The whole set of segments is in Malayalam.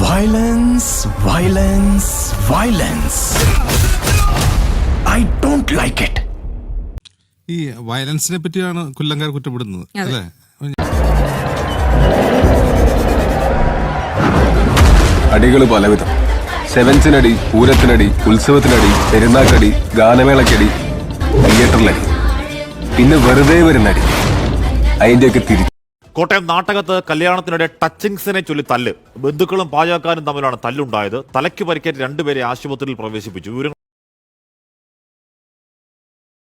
Violence, violence, violence. I don't like it. ഈ വയലൻസിനെ പറ്റിയാണ് കൊല്ലംകാർ കുറ്റപ്പെടുന്നത് അല്ലേ? അടികൾ പലവിധം. സെവൻസിനടി, പൂരത്തിനടി, ഉത്സവത്തിനടി, പെരുന്നാക്കടി, ഗാനമേളക്കടി, തിയേറ്ററിലടി, പിന്നെ വെറുതെ വരുന്നടി. അതിന്റെയൊക്കെ തിരിച്ചു. കോട്ടയം നാട്ടകത്ത് കല്യാണത്തിനിടെ ടച്ചിങ്സിനെ ചൊല്ലി തല്ല്. ബന്ധുക്കളും പാചകക്കാരും തമ്മിലാണ് തല്ലുണ്ടായത്. തലയ്ക്ക് പരിക്കേറ്റ് രണ്ടുപേരെ ആശുപത്രിയിൽ പ്രവേശിപ്പിച്ചു.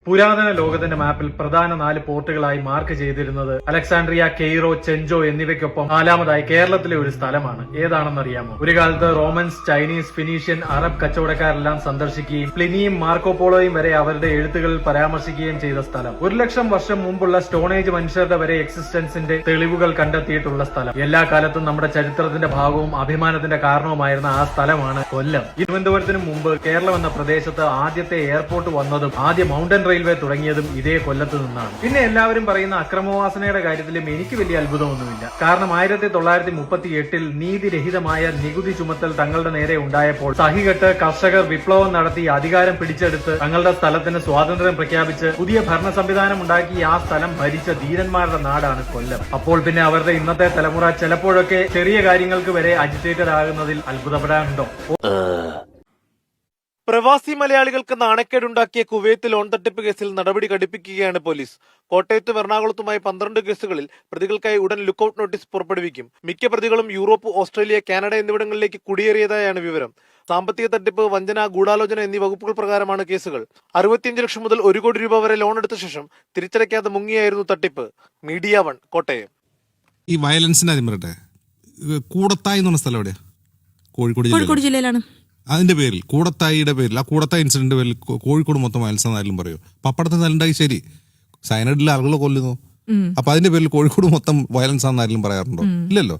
പുരാതന ലോകത്തിന്റെ മാപ്പിൽ പ്രധാന 4 പോർട്ടുകളായി മാർക്ക് ചെയ്തിരുന്നത് അലക്സാണ്ട്രിയ, കെയ്റോ, ചെഞ്ചോ എന്നിവയ്ക്കൊപ്പം 4ാമതായി കേരളത്തിലെ ഒരു സ്ഥലമാണ്. ഏതാണെന്നറിയാമോ? ഒരു കാലത്ത് റോമൻസ്, ചൈനീസ്, ഫിനീഷ്യൻ, അറബ് കച്ചവടക്കാരെല്ലാം സന്ദർശിക്കുകയും പ്ലിനിയും മാർക്കോപോളോയും വരെ അവരുടെ എഴുത്തുകളിൽ പരാമർശിക്കുകയും ചെയ്ത സ്ഥലം. 1,00,000 വർഷം മുമ്പുള്ള സ്റ്റോണേജ് മനുഷ്യരുടെ വരെ എക്സിസ്റ്റൻസിന്റെ തെളിവുകൾ കണ്ടെത്തിയിട്ടുള്ള സ്ഥലം. എല്ലാ കാലത്തും നമ്മുടെ ചരിത്രത്തിന്റെ ഭാഗവും അഭിമാനത്തിന്റെ കാരണവുമായിരുന്ന ആ സ്ഥലമാണ് കൊല്ലം. തിരുവനന്തപുരത്തിന് മുമ്പ് കേരളം എന്ന പ്രദേശത്ത് ആദ്യത്തെ എയർപോർട്ട് വന്നതും ആദ്യ മൗണ്ടൻ റെയിൽവേ തുടങ്ങിയതും ഇതേ കൊല്ലത്ത് നിന്നാണ്. പിന്നെ എല്ലാവരും പറയുന്ന അക്രമവാസനയുടെ കാര്യത്തിലും എനിക്ക് വലിയ അത്ഭുതമൊന്നുമില്ല. കാരണം 1938 നീതിരഹിതമായ നികുതി ചുമത്തൽ തങ്ങളുടെ നേരെ ഉണ്ടായപ്പോൾ സഹികെട്ട് കർഷകർ വിപ്ലവം നടത്തി അധികാരം പിടിച്ചെടുത്ത് തങ്ങളുടെ സ്ഥലത്തിന് സ്വാതന്ത്ര്യം പ്രഖ്യാപിച്ച് പുതിയ ഭരണ സംവിധാനം ഉണ്ടാക്കി ആ സ്ഥലം ഭരിച്ച ധീരന്മാരുടെ നാടാണ് കൊല്ലം. അപ്പോൾ പിന്നെ അവരുടെ ഇന്നത്തെ തലമുറ ചിലപ്പോഴൊക്കെ ചെറിയ കാര്യങ്ങൾക്ക് വരെ അജിറ്റേറ്റഡ് ആകുന്നതിൽ അത്ഭുതപ്പെടാനുണ്ടോ? പ്രവാസി മലയാളികൾക്ക് നാണക്കേടുണ്ടാക്കിയ കുവൈത്ത് ലോൺ തട്ടിപ്പ് കേസിൽ നടപടി കടുപ്പിക്കുകയാണ് പോലീസ്. കോട്ടയത്തും എറണാകുളത്തുമായി 12 കേസുകളിൽ പ്രതികൾക്കായി ഉടൻ ലുക്കൌട്ട് നോട്ടീസ് പുറപ്പെടുവിക്കും. മിക്ക പ്രതികളും യൂറോപ്പ്, ഓസ്ട്രേലിയ, കാനഡ എന്നിവിടങ്ങളിലേക്ക് കുടിയേറിയതായാണ് വിവരം. സാമ്പത്തിക തട്ടിപ്പ്, വഞ്ചന, ഗൂഢാലോചന എന്നീ വകുപ്പുകൾ പ്രകാരമാണ് കേസുകൾ. 65 ലക്ഷം മുതൽ 1 കോടി രൂപ വരെ ലോൺ എടുത്ത ശേഷം തിരിച്ചടയ്ക്കാതെ മുങ്ങിയായിരുന്നു തട്ടിപ്പ്. മീഡിയ 1 കോട്ടയം. ഈ വയലൻസിന്റെ ആദ്യം പറയട്ടെ. കൂടത്തായി എന്ന് പറഞ്ഞ സ്ഥലം എവിടെയാ? കോഴിക്കോട് ജില്ലയിലാണ്. അതിന്റെ പേരിൽ, കൂടത്തായിയുടെ പേരിൽ, ആ കൂടത്തായി ഇൻസിഡന്റ് പേരിൽ കോഴിക്കോട് മൊത്തം വയലൻസ് എന്നായാലും പറയൂ. പപ്പടത്തെ തല്ലുണ്ടായി, ശരി, സയനൈഡിൽ ആളുകൾ കൊല്ലുന്നു. അപ്പൊ അതിന്റെ പേരിൽ കോഴിക്കോട് മൊത്തം വയലൻസ് ആണെന്നായാലും പറയാറുണ്ടോ? ഇല്ലല്ലോ.